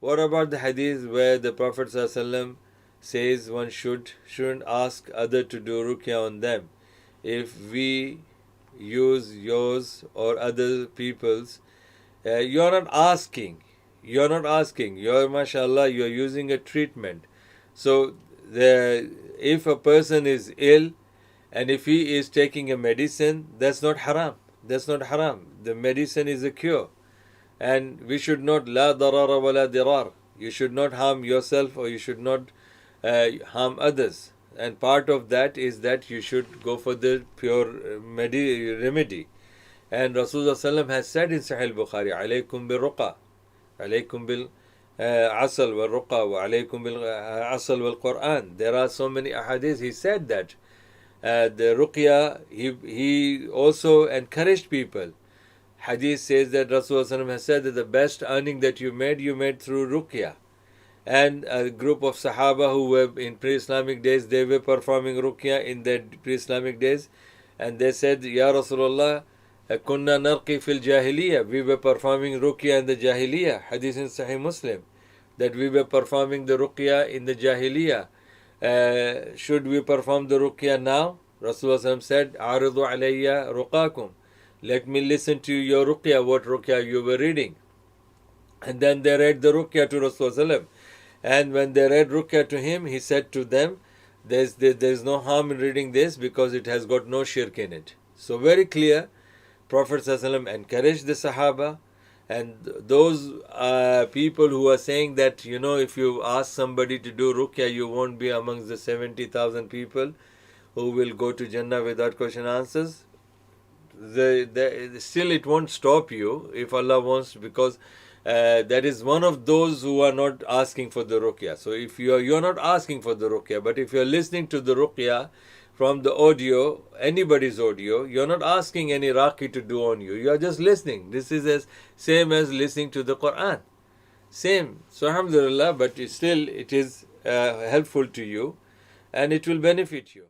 What about the hadith where the Prophet ﷺ says one shouldn't ask other to do ruqya on them? If we use yours or other people's, you're not asking. You're not asking. You're, mashallah, you're using a treatment. So if a person is ill and if he is taking a medicine, that's not haram. That's not haram. The medicine is a cure. And we should not, la darara wa la dirar. You should not harm yourself or you should not harm others. And part of that is that you should go for the pure remedy. And Rasulullah ﷺ has said in Sahih Bukhari, alaykum bil ruqa, alaykum bil asal wal ruqa, wa alaykum bil asal wal Quran. There are so many ahadith. He said that the ruqya, he also encouraged people. Hadith says that Rasulullah ﷺ has said that the best earning that you made through ruqya. And a group of Sahaba who were in pre-Islamic days, they were performing ruqya in their pre-Islamic days. And they said, Ya Rasulullah, kunna narqi fil jahiliyyah. We were performing ruqya in the jahiliyyah. Hadith in Sahih Muslim. That we were performing the ruqya in the jahiliyyah. Should we perform the ruqya now? Rasulullah said, Aridu alayya ruqakum. Let me listen to your ruqya, what ruqya you were reading. And then they read the ruqya to Rasulullah. And when they read ruqya to him, he said to them, there's no harm in reading this because it has got no shirk in it. So very clear, Prophet ﷺ encouraged the Sahaba. And those people who are saying that, if you ask somebody to do ruqya, you won't be amongst the 70,000 people who will go to Jannah without question answers. Still it won't stop you if Allah wants, because that is one of those who are not asking for the ruqya. So if you're not asking for the ruqya, but if you're listening to the ruqya from the audio, anybody's audio, you're not asking any raqi to do on you. You're just listening. This is as same as listening to the Quran. Same. So alhamdulillah, but it is helpful to you and it will benefit you.